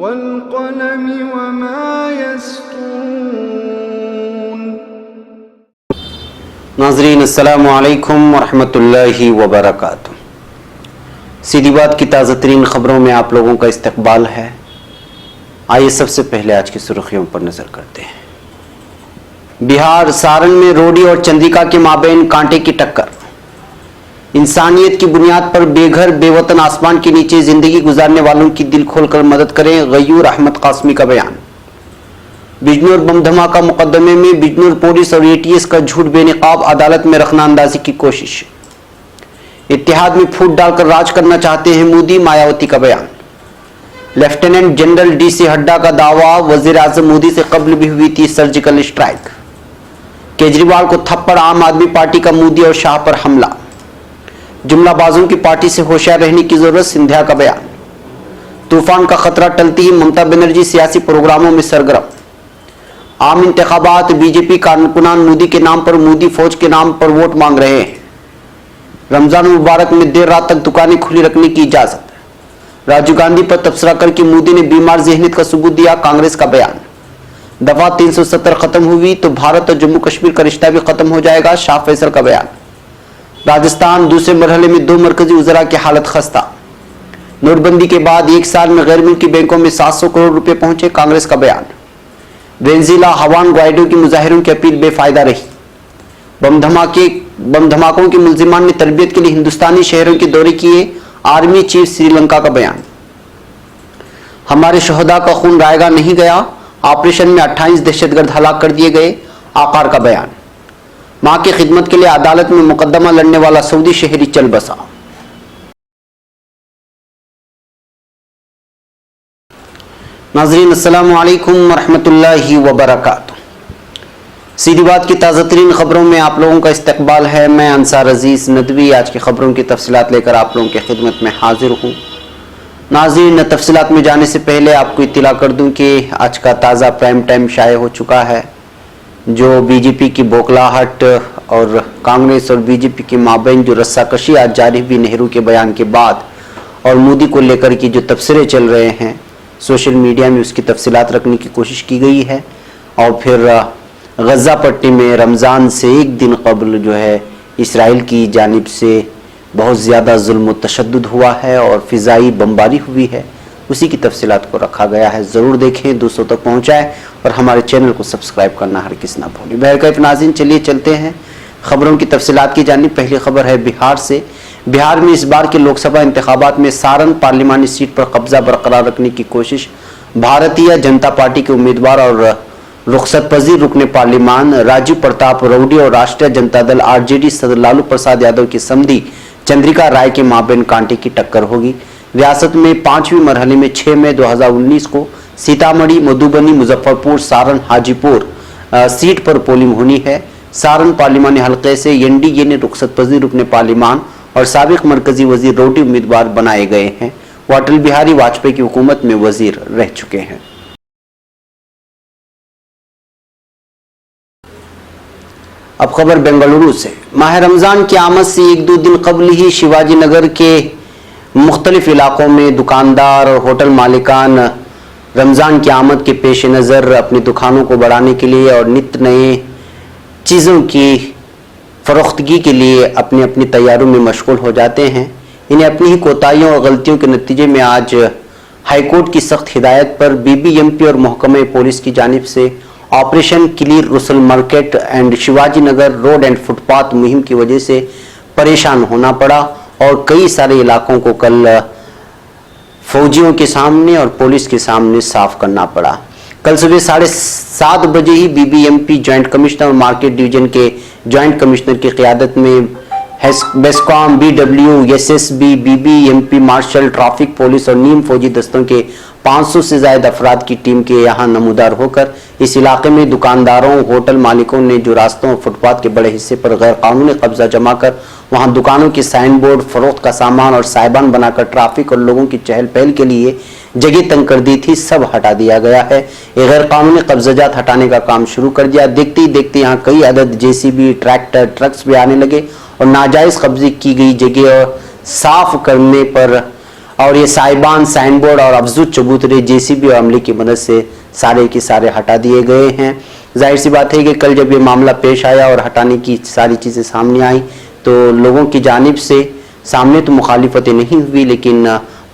वल्क़लमि वमा यस्तूरून। नाज़रीन अस्सलामु अलैकुम वरहमतुल्लाहि वबरकातुहू। सीधी बात की ताज़ा तरीन खबरों में आप लोगों का इस्तकबाल है। आइए सबसे पहले आज की सुर्खियों पर नजर करते हैं। बिहार सारण में रोडी और चंद्रिका के माबैन कांटे की टक्कर। इंसानियत की बुनियाद पर बेघर बेवतन आसमान के नीचे जिंदगी गुजारने वालों की दिल खोलकर मदद करें, गयूर अहमद कासमी का बयान। बिजनौर बम धमाका मुकदमे में बिजनौर पुलिस और एटीएस का झूठ बेनकाब अदालत में रखना अंदाजी की कोशिश। इत्तेहाद में फूट डालकर राज करना चाहते हैं मोदी, मायावती का बयान। लेफ्टिनेंट जनरल डीसी हड्डा का दावा, वजीर आजम मोदी से कब्ल भी हुई थी सर्जिकल स्ट्राइक। केजरीवाल को थप्पड़, आम आदमी पार्टी का मोदी और शाह पर हमला। जुमलाबाजों की पार्टी से होशियार रहने की जरूरत, सिंधिया का बयान। तूफान का खतरा टलती ही ममता बनर्जी सियासी प्रोग्रामों में सरगर्म। आम इंतखाबात, बीजेपी कारकुनान मोदी के नाम पर, मोदी फौज के नाम पर वोट मांग रहे हैं। रमजान मुबारक में देर रात तक दुकानें खुली रखने की इजाजत। राजीव गांधी पर तबसरा करके मोदी ने बीमार ज़हनियत का सबूत दिया, कांग्रेस का बयान। दफा 370 खत्म हुई तो भारत और जम्मू कश्मीर का रिश्ता भी खत्म हो जाएगा, शाह फैसल का बयान। राजस्थान दूसरे मरहले में 2 मरकजी उजरा की हालत खस्ता। नोटबंदी के बाद एक साल में गैर मुल्की बैंकों में 700 करोड़ रुपए पहुंचे, कांग्रेस का बयान। वेनेजुएला हवान ग्वाइडो की मुजाहिरों की अपील बेफायदा रही। बम धमाकों के मुलजिमान ने तरबियत के लिए हिंदुस्तानी शहरों के दौरे किए, आर्मी चीफ श्रीलंका का बयान। हमारे शहदा का खून रायगा नहीं गया, ऑपरेशन में 28 दहशतगर्द हलाक कर दिए गए, आकार का बयान। मां की खिदमत के लिए अदालत में मुकदमा लड़ने वाला सऊदी शहरी चल बसा। नाज़रीन अस्सलामु अलैकुम वरहमतुल्लाहि वबरकातुहू। सीधी बात की ताज़ा तरीन खबरों में आप लोगों का इस्तकबाल है। मैं अंसार अजीज़ नदवी आज की खबरों की तफसीलात लेकर आप लोगों की खिदमत में हाजिर हूँ। नाज़रीन, तफसीलात में जाने से पहले आपको इत्तला कर दूं कि आज का ताज़ा प्राइम टाइम शाये हो चुका है। जो बीजेपी की बौखलाहट और कांग्रेस और बीजेपी के माबैन जो रस्साकशी आज जारी हुई नेहरू के बयान के बाद, और मोदी को लेकर की जो तबसरे चल रहे हैं सोशल मीडिया में, उसकी तफसीलात रखने की कोशिश की गई है। और फिर गज़ा पट्टी में रमज़ान से एक दिन कबल जो है इसराइल की जानिब से बहुत ज़्यादा जुल्म व तशद्दुद हुआ है और फ़िज़ाई बमबारी हुई है, उसी की तफसीलात को रखा गया है। ज़रूर देखें, दूसरों तक पहुँचाएँ और हमारे चैनल को सब्सक्राइब करना हर किस ना भूलें। बहरकैफ नाज़रीन, चलिए चलते हैं खबरों की तफसीलात की जानिब। पहली खबर है बिहार से। बिहार में इस बार के लोकसभा इंतखाबात में सारण पार्लिमानी सीट पर कब्जा बरकरार रखने की कोशिश। भारतीय जनता पार्टी के उम्मीदवार और रुखसत पजीर रुकने पार्लिमान राजीव प्रताप रूडी और राष्ट्रीय जनता दल आरजेडी सदर लालू प्रसाद यादव की समधी चंद्रिका राय के माबैन कांटे की टक्कर होगी। रियासत में 5वीं मरहले में 6 मई 2019 को सीतामढ़ी, मधुबनी, मुजफ्फरपुर, सारण, हाजीपुर सीट पर पोलिंग होनी है। सारण पार्लिमानी हलके से एनडीए ने रुखसत पजीर रुकने पार्लिमान और साबिक मरकजी वजीर रोडी उम्मीदवार बनाए गए हैं। वो अटल बिहारी वाजपेयी की हुकूमत में वजीर रह चुके हैं। अब खबर बेंगलुरु से। माह रमजान की आमद से 1-2 दिन कबल ही शिवाजी नगर के मुख्तलिफ इलाकों में दुकानदार और होटल मालिकान रमज़ान की आमद के पेश नज़र अपनी दुकानों को बढ़ाने के लिए और नित्य नए चीज़ों की फरोख्तगी के लिए अपनी अपनी तैयारियों में मशगूल हो जाते हैं। इन्हें अपनी ही कोताहियों और गलतियों के नतीजे में आज हाईकोर्ट की सख्त हिदायत पर बीबीएमपी और महकमा पुलिस की जानिब से ऑपरेशन क्लियर रुसल market and Shivaji Nagar road and footpath मुहिम की वजह से परेशान होना पड़ा और कई सारे इलाकों को कल फौजियों के सामने और पुलिस के सामने साफ करना पड़ा। कल सुबह 7:30 बजे ही बीबीएमपी ज्वाइंट कमिश्नर और मार्केट डिवीजन के ज्वाइंट कमिश्नर की क़यादत में BESCOM, BW, SSB, BBMP, marshal, traffic police और नीम फौजी दस्तों के 500 से ज़ायद अफराद की टीम के यहाँ नमूदार होकर इस इलाके में दुकानदारों, होटल मालिकों ने जो रास्तों और फुटपाथ के बड़े हिस्से पर गैर कानूनी कब्जा जमा कर वहाँ दुकानों के साइन बोर्ड, फरोख्त का सामान और साइबान बनाकर ट्रैफिक और लोगों की चहल पहल के लिए जगह तंग कर दी थी, सब हटा दिया गया है। ये गैर कानूनी कब्जात हटाने का काम शुरू कर दिया। देखते ही देखते यहाँ कई अदद जेसीबी, ट्रैक्टर, ट्रक्स भी आने लगे और नाजायज कब्जे की गई जगह साफ करने पर और ये साइबान, साइन बोर्ड और अफजूद चबूतरे जेसीबी और अमले की मदद से सारे के सारे हटा दिए गए हैं। जाहिर सी बात है कि कल जब ये मामला पेश आया और हटाने की सारी चीज़ें सामने आई तो लोगों की जानिब से सामने तो मुखालिफतें नहीं हुई, लेकिन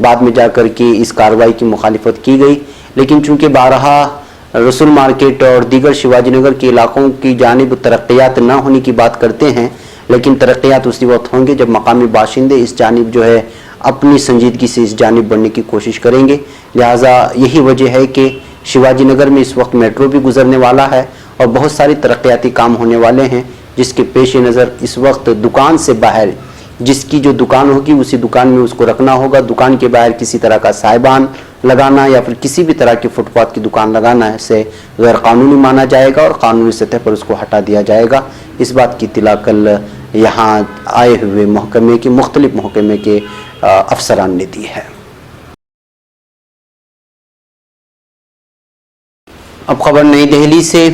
बाद में जाकर के इस कार्रवाई की मुखालिफत की गई। लेकिन चूँकि बारहा रसूल मार्केट और दीगर शिवाजी नगर के इलाकों की जानिब तरक्यात न होने की बात करते हैं, लेकिन तरक्यात उसी वक्त होंगे जब मकामी बाशिंदे इस जानिब जो है अपनी संजीदगी से इस जानिब बढ़ने की कोशिश करेंगे। लिहाजा यही वजह है कि शिवाजी नगर में इस वक्त मेट्रो भी गुजरने वाला है और बहुत सारे तरक्याती काम होने वाले हैं, जिसके पेश नज़र इस वक्त दुकान से बाहर जिसकी जो दुकान होगी उसी दुकान में उसको रखना होगा। दुकान के बाहर किसी तरह का साइबान लगाना या फिर किसी भी तरह की फुटपाथ की दुकान लगाना से गैर कानूनी माना जाएगा और कानूनी सतह पर उसको हटा दिया जाएगा। इस बात की इत्तला कल यहाँ आए हुए महकमे के मुख्तलिफ महकमे के अफसरान ने दी है। अब खबर नई दिल्ली से।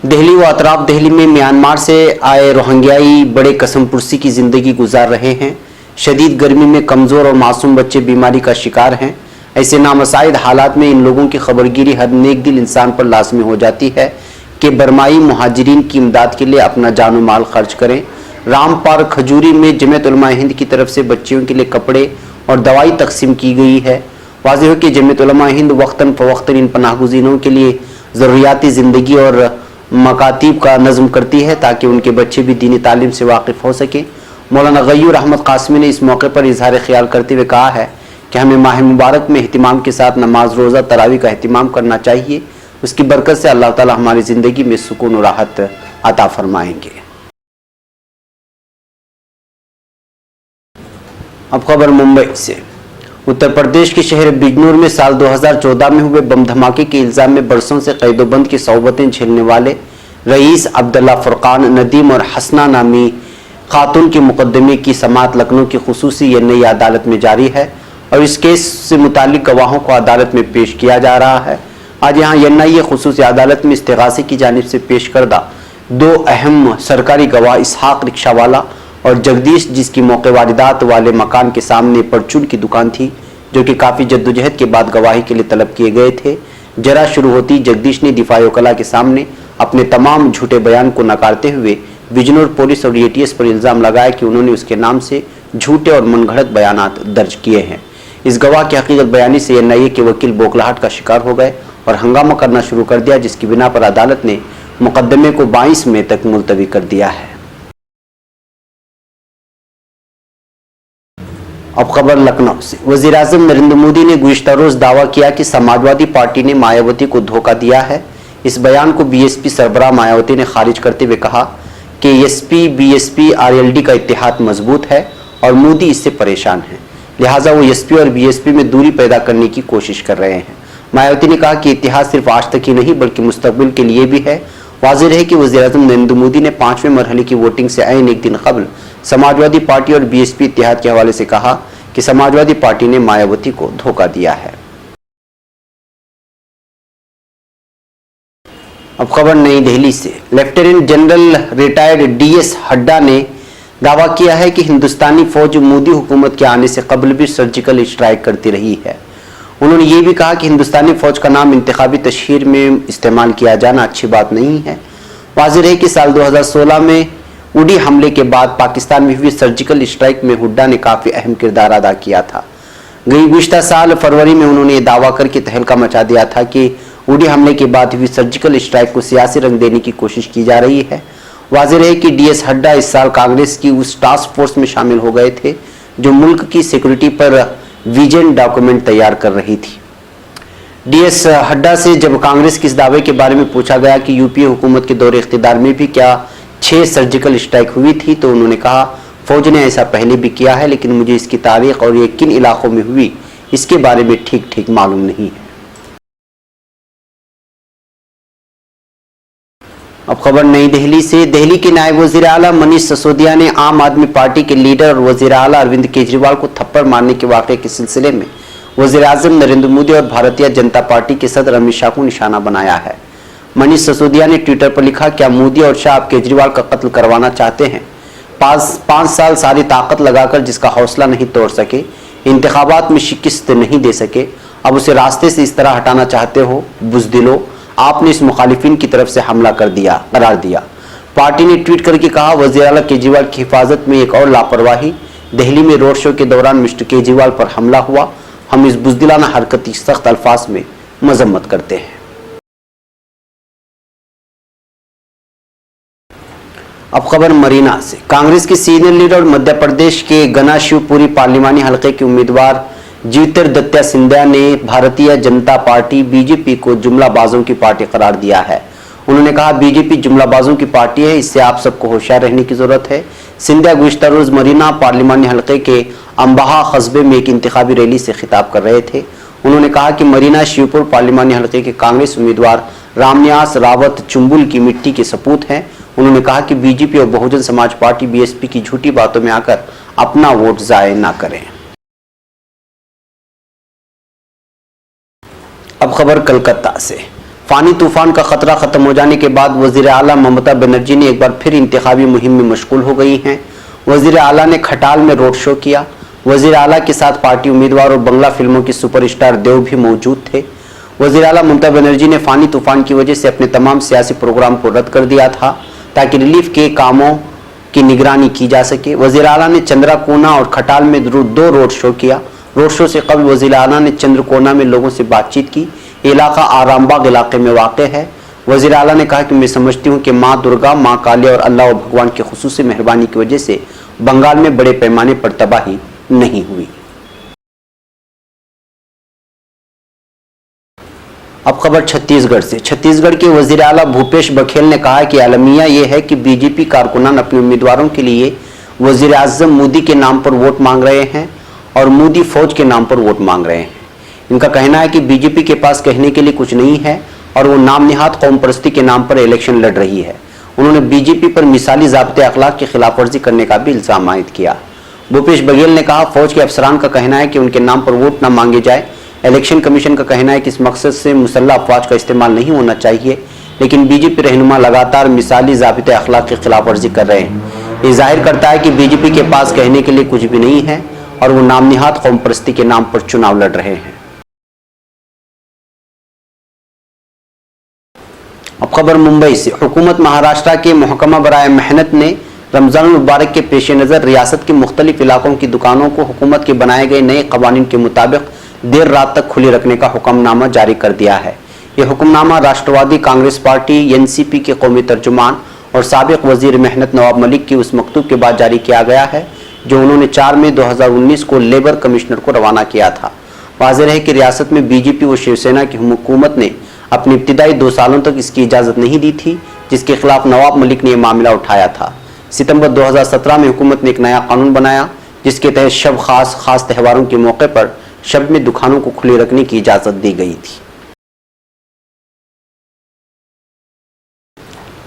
दिल्ली व अतराफ दिल्ली में म्यांमार से आए रोहिंग्याई बड़े कसम पुरसी की ज़िंदगी गुजार रहे हैं। शदीद गर्मी में कमज़ोर और मासूम बच्चे बीमारी का शिकार हैं। ऐसे नामसाइद हालात में इन लोगों की खबरगिरी हर नेक दिल इंसान पर लाजमी हो जाती है कि बरमाई मुहाजिरीन की इमदाद के लिए अपना जान माल खर्च करें। रामपार खजूरी में जमीयत उलमा हिंद की तरफ से बच्चियों के लिए कपड़े और दवाई तकसीम की गई है। वाज़ेह है कि जमीयत उलमा हिंद वक्तन फ़वक्तन इन पनाहगुज़ीनों के लिए ज़रूरियाती ज़िंदगी और मकातीब का नज़म करती है ताकि उनके बच्चे भी दीनी तालीम से वाकिफ़ हो सकें। मौलाना गय्यूर अहमद कासमी ने इस मौके पर इजहार ख्याल करते हुए कहा है कि हमें माह मुबारक में एहतिमाम के साथ नमाज, रोज़ा, तरावी का एहतिमाम करना चाहिए। उसकी बरकत से अल्लाह ताला हमारी ज़िंदगी में सुकून और राहत अता फरमाएंगे। अब खबर मुंबई से। उत्तर प्रदेश के शहर बिजनौर में साल 2014 में हुए बम धमाके के इल्जाम में बरसों से कैदोबंद की सौबतें झेलने वाले रईस अब्दुल्ला फुरकान नदीम और हसना नामी खातून के मुकदमे की समाअत लखनऊ की खुसूसी नई अदालत में जारी है और इस केस से मुतालिक गवाहों को अदालत में पेश किया जा रहा है। आज यहाँ एनआईए खुसूसी अदालत में इस्तिगासे की जानिब से पेश करदा दो अहम सरकारी गवाह इसहाक रिक्शावाला और जगदीश, जिसकी मौके वारदात वाले मकान के सामने परचून की दुकान थी, जो कि काफ़ी जद्दोजहद के बाद गवाही के लिए तलब किए गए थे। जरा शुरू होती जगदीश ने दिफाए वकला के सामने अपने तमाम झूठे बयान को नकारते हुए बिजनौर पुलिस और एटीएस पर इल्ज़ाम लगाया कि उन्होंने उसके नाम से झूठे और मनगढ़ंत बयानात दर्ज किए हैं। इस गवाह की हकीकत बयानी से एनआईए के वकील बौखलाहट का शिकार हो गए और हंगामा करना शुरू कर दिया, जिसकी बिना पर अदालत ने मुकदमे को 22 मई तक मुलतवी कर दिया है। अब खबर लखनऊ से। वज़ीर-ए-आज़म नरेंद्र मोदी ने गुज़िश्ता रोज दावा किया कि समाजवादी पार्टी ने मायावती को धोखा दिया है। इस बयान को बीएसपी सरबराह मायावती ने खारिज करते हुए कहा कि एसपी, बीएसपी, आरएलडी का इत्तेहाद मजबूत है और मोदी इससे परेशान है, लिहाजा वो एसपी और बीएसपी में दूरी पैदा करने की कोशिश कर रहे हैं। मायावती ने कहा कि इत्तेहाद सिर्फ आज तक ही नहीं बल्कि मुस्तकबिल के लिए भी है। वाज़ेह है कि वज़ीर-ए-आज़म नरेंद्र मोदी ने 5वें मरहले की वोटिंग से ऐन एक दिन कबल समाजवादी पार्टी और बीएसपी इत्तेहाद के हवाले से कहा कि समाजवादी पार्टी ने मायावती को धोखा दिया है। अब खबर नई दिल्ली से। Lieutenant general retired DS Hooda ने दावा किया है कि हिंदुस्तानी फौज मोदी हुकूमत के आने से कबल भी सर्जिकल स्ट्राइक करती रही है। उन्होंने ये भी कहा कि हिंदुस्तानी फौज का नाम इंतखाबी तशहीर में इस्तेमाल किया जाना अच्छी बात नहीं है। वाज़ेह है कि साल 2016 में उड़ी हमले के बाद पाकिस्तान में हुई सर्जिकल स्ट्राइक में हुड्डा ने काफ़ी अहम किरदार अदा किया था। गुज़िश्ता साल फरवरी में उन्होंने ये दावा करके तहलका मचा दिया था कि उड़ी हमले के बाद हुई सर्जिकल स्ट्राइक को सियासी रंग देने की कोशिश की जा रही है। वाज़ेह है कि डीएस हड्डा इस साल कांग्रेस की उस टास्क फोर्स में शामिल हो गए थे जो मुल्क की सिक्योरिटी पर विजन डॉक्यूमेंट तैयार कर रही थी। डीएस हड्डा से जब कांग्रेस के इस दावे के बारे में पूछा गया कि यूपीए हुकूमत के दौरे इख्तिदार में भी क्या 6 सर्जिकल स्ट्राइक हुई थी, तो उन्होंने कहा फौज ने ऐसा पहले भी किया है, लेकिन मुझे इसकी तारीख और ये किन इलाकों में हुई इसके बारे में ठीक मालूम नहीं है। अब खबर नई दिल्ली से। दिल्ली के नायब वज़ीर आला मनीष सिसोदिया ने आम आदमी पार्टी के लीडर और वज़ीर आला अरविंद केजरीवाल को थप्पड़ मारने के वाक़े के सिलसिले में वज़ीर-ए-आज़म नरेंद्र मोदी और भारतीय जनता पार्टी के सदर अमित शाह को निशाना बनाया है। मनीष सिसोदिया ने ट्विटर पर लिखा, क्या मोदी और शाह केजरीवाल का कत्ल करवाना चाहते हैं? पाँच साल सारी ताकत लगाकर जिसका हौसला नहीं तोड़ सके, इंतखाबात में शिकस्त नहीं दे सके, अब उसे रास्ते से इस तरह हटाना चाहते हो? बुज़दिलो, आपने इस मुखालिफिन की तरफ से हमला करार दिया। पार्टी ने ट्वीट करके कहा, वज़ीर आला केजरीवाल की हिफाजत में एक और लापरवाही, दिल्ली में रोड शो के दौरान मिस्टर केजरीवाल पर हमला हुआ। हम इस बुज़दिलाना हरकत की सख्त अल्फाज में मजम्मत करते हैं। अब खबर मरीना से। कांग्रेस के सीनियर लीडर और मध्य प्रदेश के गना शिवपुरी पार्लिमानी हलके के उम्मीदवार ज्योतिरादित्य सिंधिया ने भारतीय जनता पार्टी बीजेपी को जुमलाबाजों की पार्टी करार दिया है। उन्होंने कहा, बीजेपी जुमलाबाजों की पार्टी है, इससे आप सबको होशियार रहने की जरूरत है। सिंधिया गुज़िश्ता रोज मरीना पार्लिमानी हलके के अंबाहा कस्बे में एक इंतखाबी रैली से खिताब कर रहे थे। उन्होंने कहा कि मरीना शिवपुर पार्लिमानी हलके के कांग्रेस उम्मीदवार रामनिवास रावत चुंबुल की मिट्टी के सपूत हैं। उन्होंने कहा कि बीजेपी और बहुजन समाज पार्टी बीएसपी की झूठी बातों में आकर अपना वोट जाया ना करें। अब खबर कलकत्ता से। फानी तूफान का खतरा खत्म हो जाने के बाद वजीर आला ममता बनर्जी ने एक बार फिर इंतखाबी मुहिम में मशगूल हो गई हैं। वजीर आला ने खटाल में रोड शो किया। वजीर आला के साथ पार्टी उम्मीदवार और बंगला फिल्मों की सुपरस्टार देव भी मौजूद थे। वजीर आला ममता बनर्जी ने फानी तूफान की वजह से अपने तमाम सियासी प्रोग्राम को रद्द कर दिया था ताकि रिलीफ के कामों की निगरानी की जा सके। वजीर आला ने चंद्रकोना और खटाल में 2 रोड शो किया। रोड शो से कबल वजीर आला ने चंद्रकोना में लोगों से बातचीत की। इलाका आरामबाग इलाके में वाक़ है। वजीर आला ने कहा कि मैं समझती हूँ कि माँ दुर्गा, माँ काली और अल्लाह और भगवान की खुसूसी मेहरबानी की वजह से बंगाल में बड़े पैमाने पर तबाही नहीं हुई। अब खबर छत्तीसगढ़ से। छत्तीसगढ़ के वजीर आला भूपेश बघेल ने कहा कि अलमिया यह है कि बीजेपी कारकुनान अपने उम्मीदवारों के लिए वजीर आजम मोदी के नाम पर वोट मांग रहे हैं और मोदी फौज के नाम पर वोट मांग रहे हैं। इनका कहना है कि बीजेपी के पास कहने के लिए कुछ नहीं है और वो नाम निहाद कौम परस्ती के नाम पर इलेक्शन लड़ रही है। उन्होंने बीजेपी पर मिसाली ज़ाब्ते अखलाक की खिलाफवर्जी करने का भी इल्जाम आयद किया। भूपेश बघेल ने कहा, फौज के अफसरान का कहना है कि उनके नाम पर वोट न मांगे जाए। इलेक्शन कमीशन का कहना है कि इस मकसद से मुसल्लह अफवाज का इस्तेमाल नहीं होना चाहिए, लेकिन बीजेपी रहनुमा लगातार मिसाली ज़ाब्ते अखलाक की खिलाफवर्जी कर रहे हैं। ये जाहिर करता है कि बीजेपी के पास कहने के लिए कुछ भी नहीं है और वो नाम निहाद कौम परस्ती के नाम पर चुनाव लड़ रहे हैं। अब खबर मुंबई से। हुकूमत महाराष्ट्र के महकमा बराए मेहनत ने रमजान मुबारक के पेश नज़र रियासत के मुख्तलिफ इलाकों की दुकानों को हुकूमत के बनाए गए नए कवानीन के मुताबिक देर रात तक खुली रखने का हुक्मनामा जारी कर दिया है। यह हुक्मनामा राष्ट्रवादी कांग्रेस पार्टी एनसीपी के कौमी तर्जुमान और साबिक वजीर मेहनत नवाब मलिक की उस मकतूब के बाद जारी किया गया है जो उन्होंने 4 मई 2019 को लेबर कमिश्नर को रवाना किया था। वाज़ेह है कि रियासत में बीजेपी व शिवसेना की हुकूमत ने अपनी इब्तिदाई 2 सालों तक इसकी इजाज़त नहीं दी थी, जिसके खिलाफ नवाब मलिक ने यह मामला उठाया था। सितंबर 2017 में हुकूमत ने एक नया कानून बनाया जिसके तहत शब खास त्योहारों के मौके पर शब में दुकानों को खुली रखने की इजाज़त दी गई थी।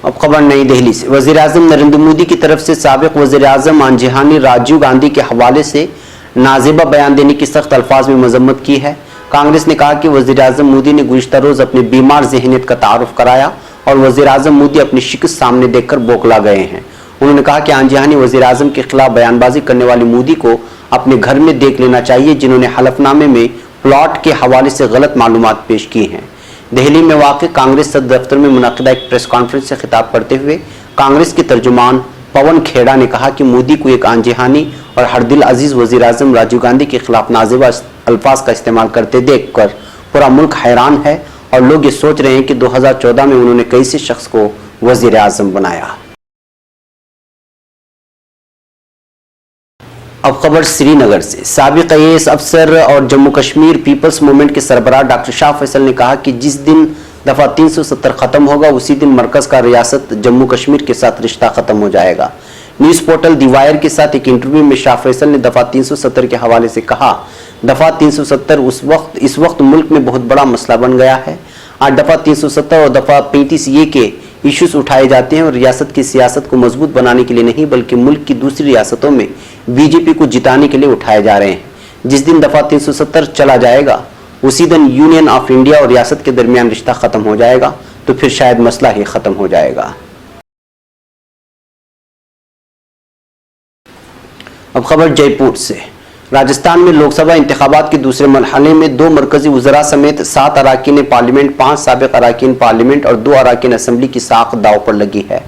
अब खबर नई दिल्ली से। वज़ीर आज़म नरेंद्र मोदी की तरफ से साबिक वज़ीर आज़म आंजहानी राजीव गांधी के हवाले से नाज़ेबा बयान देने की सख्त अल्फाज में मजम्मत की है। कांग्रेस ने कहा कि वज़ीर आज़म मोदी ने गुज़िश्ता रोज़ अपने बीमार ज़हनियत का तारुफ कराया और वज़ीर आज़म मोदी अपनी शिकस्त सामने देखकर बौखला गए हैं। उन्होंने कहा कि आंजहानी वज़ीर आज़म के खिलाफ बयानबाजी करने वाले मोदी को अपने घर में देख लेना चाहिए, जिन्होंने हलफनामे में प्लॉट के हवाले से गलत मालूमात पेश की हैं। दिल्ली में वाक़ कांग्रेस सदर दफ्तर में मुनक़िदा एक प्रेस कॉन्फ्रेंस से खिताब करते हुए कांग्रेस के तर्जुमान पवन खेड़ा ने कहा कि मोदी को एक आंजहानी और हरदिल अजीज वज़ीर आज़म राजीव गांधी के खिलाफ नाज़ेबा अल्फाज का इस्तेमाल करते देखकर पूरा मुल्क हैरान है और लोग ये सोच रहे हैं कि 2014 में उन्होंने कैसे शख्स को वज़ीर आज़म बनाया। अब खबर श्रीनगर से। साबिक आईएएस अफसर और जम्मू कश्मीर पीपल्स मूवमेंट के सरबराह डॉक्टर शाह फैसल ने कहा कि जिस दिन दफ़ा 370 ख़त्म होगा उसी दिन मरकज़ का रियासत जम्मू कश्मीर के साथ रिश्ता ख़त्म हो जाएगा। न्यूज़ पोर्टल दी वायर के साथ एक इंटरव्यू में शाह फैसल ने दफ़ा 370 के हवाले से कहा, दफ़ा 370 इस वक्त मुल्क में बहुत बड़ा मसला बन गया है। आज दफ़ा 370 और दफ़ा 35 ये के इश्यूज उठाए जाते हैं और रियासत की सियासत को मजबूत बनाने के लिए नहीं बल्कि मुल्क की दूसरी रियासतों में बीजेपी को जिताने के लिए उठाए जा रहे हैं। जिस दिन दफ़ा 370 चला जाएगा उसी दिन यूनियन ऑफ इंडिया और रियासत के दरमियान रिश्ता ख़त्म हो जाएगा, तो फिर शायद मसला ही ख़त्म हो जाएगा। अब खबर जयपुर से। राजस्थान में लोकसभा इंतखाबात के दूसरे मरहले में 2 मरकजी वज़रा समेत 7 अराकीन पार्लियामेंट, 5 साबिक अराकीन पार्लियामेंट और 2 अराकीन असम्बली की साख दाव पर लगी है।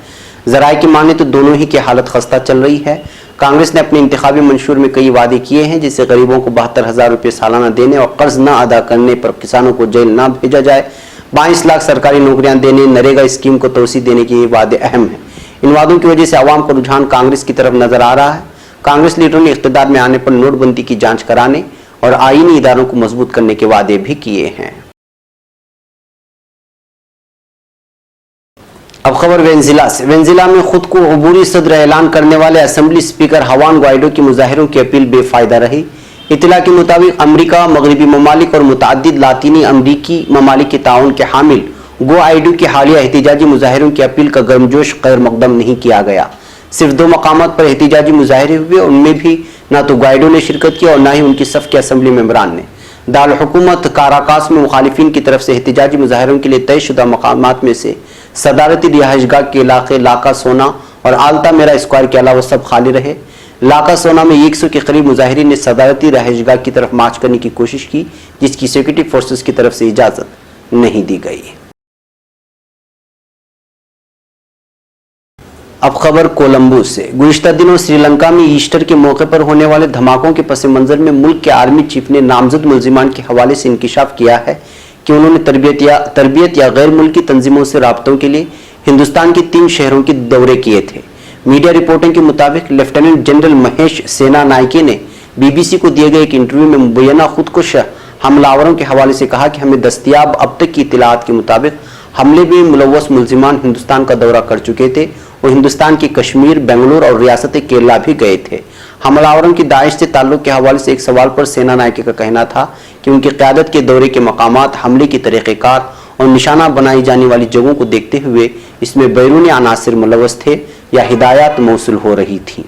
ज़राए की माने तो दोनों ही की हालत खस्ता चल रही है। कांग्रेस ने अपने इंतखाबी मंशूर में कई वादे किए हैं, जिससे गरीबों को 72,000 रुपये सालाना देने और कर्ज न अदा करने पर किसानों को जेल न भेजा जाए, 22 लाख सरकारी नौकरियां देने, नरेगा स्कीम को तोसी देने के ये वादे अहम हैं। इन वादों की वजह से आवाम का रुझान कांग्रेस की तरफ नजर आ रहा है। कांग्रेस लीडरों ने इख्तिदार में आने पर नोटबंदी की जांच कराने और आईनी इदारों को मजबूत करने के वादे भी किए हैं। अब खबर वेनेजुएला से। वेनेजुएला में खुद को अबूरी सदर ऐलान करने वाले असेंबली स्पीकर हुआन ग्वाइडो की मुजाहिरों की अपील बेफायदा रही। इत्तला के मुताबिक अमरीका, मगरबी ममालिक और मुतअद्दिद लातीनी अमरीकी ममालिक के ताउन के हामिल ग्वाइडो की हालिया एहतिजाजी मुजाहिरों की अपील का गर्मजोश गैर मकदम नहीं किया गया। सिर्फ 2 मकामात पर एहतिजाजी मुजाहिरे हुए, उनमें भी ना तो ग्वाइडो ने शिरकत की और ना ही उनकी सफ के असेंबली मेंबरान ने। दारुल हुकूमत काराकास में मुखालिफिन की तरफ से एहतिजाजी मुजाहिरों के लिए तयशुदा मकामात में से सदारती रिहाइशगाह के इलाके लाका सोना और आल्ता मेरा स्क्वायर के अलावा सब खाली रहे। लाका सोना में 100 के करीब मुजाहिरीन ने सदारती रिहाइशगाह की तरफ मार्च करने की कोशिश की, जिसकी सिक्योरिटी फोर्सेस की तरफ से इजाजत नहीं दी गई। अब खबर कोलंबो से। गुज़िश्ता दिनों श्रीलंका में ईस्टर के मौके पर होने वाले धमाकों के पस मंजर में मुल्क के आर्मी चीफ ने नामजद मुल्जिमान के हवाले से इंकिशाफ किया है कि उन्होंने तरबियत या गैर मुल्की तंजीमों से राब्तों के लिए हिंदुस्तान के 3 शहरों के दौरे किए थे। मीडिया रिपोर्टिंग के मुताबिक लेफ्टिनेंट जनरल महेश सेना नायके ने BBC को दिए गए एक इंटरव्यू में मुबैना खुदकुश हमलावरों के हवाले से कहा कि हमें दस्तयाब अब तक की इत्तलात के मुताबिक हमले में मुलव्वस मुल्जिमान हिंदुस्तान का दौरा कर चुके थे। वो हिंदुस्तान की कश्मीर, बेंगलुरु और रियासत केरला भी गए थे। हमलावरों की दाइश से ताल्लुक के हवाले से एक सवाल पर सेना नायके का कहना था कि उनकी क़यादत के दौरे के मकामात, हमले की तरीक़ेकार और निशाना बनाई जाने वाली जगहों को देखते हुए इसमें बैरूनी अनासिर मुलव्वस थे या हिदायत मौसूल हो रही थी।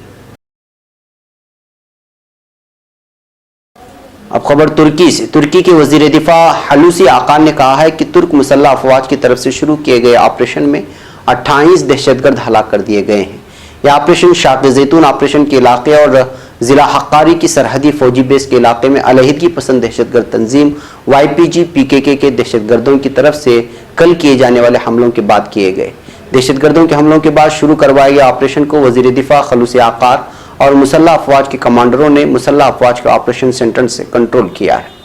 अब खबर तुर्की से। तुर्की के वजीर दिफा हलूसी आकान ने कहा है कि तुर्क मुसल्लह अफवाज की तरफ से शुरू किए गए ऑपरेशन में 28 दहशतगर्द हलाक कर दिए गए हैं। यह ऑपरेशन शाक़ जैतून ऑपरेशन के इलाके और जिला हक्कारी की सरहदी फौजी बेस के इलाके में अलहदगी पसंद दहशतगर्द तंजीम YPG PKK के दहशतगर्दों की तरफ से कल किए जाने वाले हमलों के बाद किए गए। दहशतगर्दों के हमलों के बाद शुरू करवाए गए ऑपरेशन को वजीर दिफा खलूसी आकार और मुसल्लह अफवाज के कमांडरों ने मुसल्लह अफवाज के ऑपरेशन सेंटर से कंट्रोल किया है।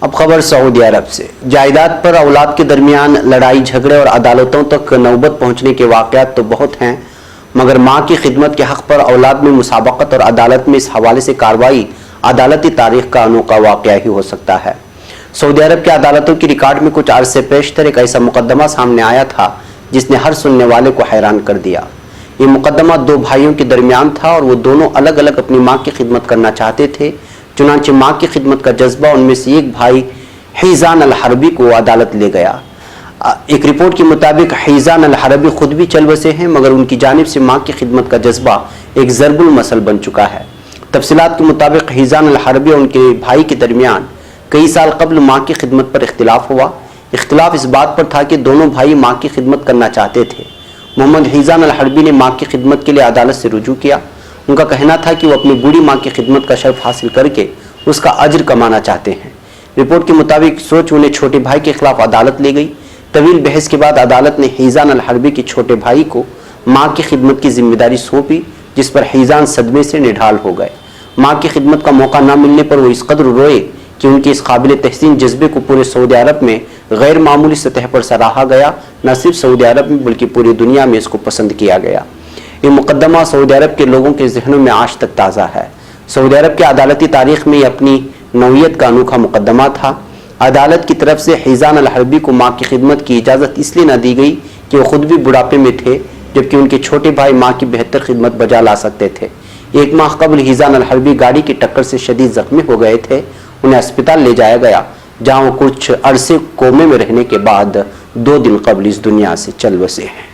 अब खबर सऊदी अरब से। जायदाद पर औलाद के दरमियान लड़ाई झगड़े और अदालतों तक नौबत पहुंचने के वाक़यात तो बहुत हैं, मगर माँ की खिदमत के हक़ पर औलाद में मुसाबकत और अदालत में इस हवाले से कार्रवाई अदालती तारीख का अनोखा वाक़या ही हो सकता है। सऊदी अरब के अदालतों की रिकॉर्ड में कुछ अरसे पेशतर एक ऐसा मुकदमा सामने आया था जिसने हर सुनने वाले को हैरान कर दिया। ये मुकदमा 2 भाइयों के दरमियान था और वो दोनों अलग अलग अपनी माँ की खिदमत करना चाहते थे। चुनांचे माँ की खिदमत का जज्बा उनमें से एक भाई हिजान अल हरबी को अदालत ले गया। एक रिपोर्ट के मुताबिक हिजान अल हरबी खुद भी चल बसे हैं, मगर उनकी जानिब से माँ की खिदमत का जज्बा एक ज़रबुल मसल बन चुका है। तफसीलात के मुताबिक हिजान अल हरबी और उनके भाई के दरमियान कई साल कबल माँ की खिदमत पर इख्तिलाफ हुआ। इख्तिलाफ इस बात पर था कि दोनों भाई माँ की खिदमत करना चाहते थे। मोहम्मद हिजान अल हरबी ने माँ की खिदमत के लिए अदालत से रुजू किया। उनका कहना था कि वो अपनी बूढ़ी माँ की खिदमत का शर्फ हासिल करके उसका अज्र कमाना चाहते हैं। रिपोर्ट के मुताबिक सोच उन्हें छोटे भाई के खिलाफ अदालत ले गई। तवील बहस के बाद अदालत ने हिजान अल हरबी के छोटे भाई को माँ की खिदमत की जिम्मेदारी सौंपी, जिस पर हिजान सदमे से निढाल हो गए। माँ की खिदमत का मौका न मिलने पर वो इस कदर रोए कि उनके इस काबिल तहसीन जज्बे को पूरे सऊदी अरब में गैर मामूली सतह पर सराहा गया। न सिर्फ सऊदी अरब में बल्कि पूरी दुनिया में इसको पसंद किया गया। ये मुकदमा सऊदी अरब के लोगों के जहनों में आज तक ताज़ा है। सऊदी अरब के अदालती तारीख में अपनी नौयत का अनोखा मुकदमा था। अदालत की तरफ से हिजान अल हरबी को माँ की खिदमत की इजाज़त इसलिए न दी गई कि वो खुद भी बुढ़ापे में थे, जबकि उनके छोटे भाई माँ की बेहतर खिदमत बजा ला सकते थे। 1 माह कबल हिजान अल हरबी गाड़ी की टक्कर से शदीद जख्मी हो गए थे। उन्हें अस्पताल ले जाया गया, जहाँ वो कुछ अरसे कोमे में रहने के बाद 2 दिन कबल इस दुनिया से चल बसे हैं।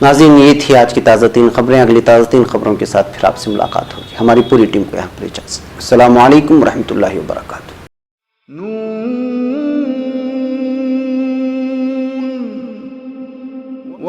नाज़रीन, ये थी आज की ताज़ा 3 खबरें। अगली ताज़ा 3 खबरों के साथ फिर आपसे मुलाकात होगी। हमारी पूरी टीम को यहाँ पर इजाज़त। अस्सलामु अलैकुम रहमतुल्लाहि व बरकातुहू।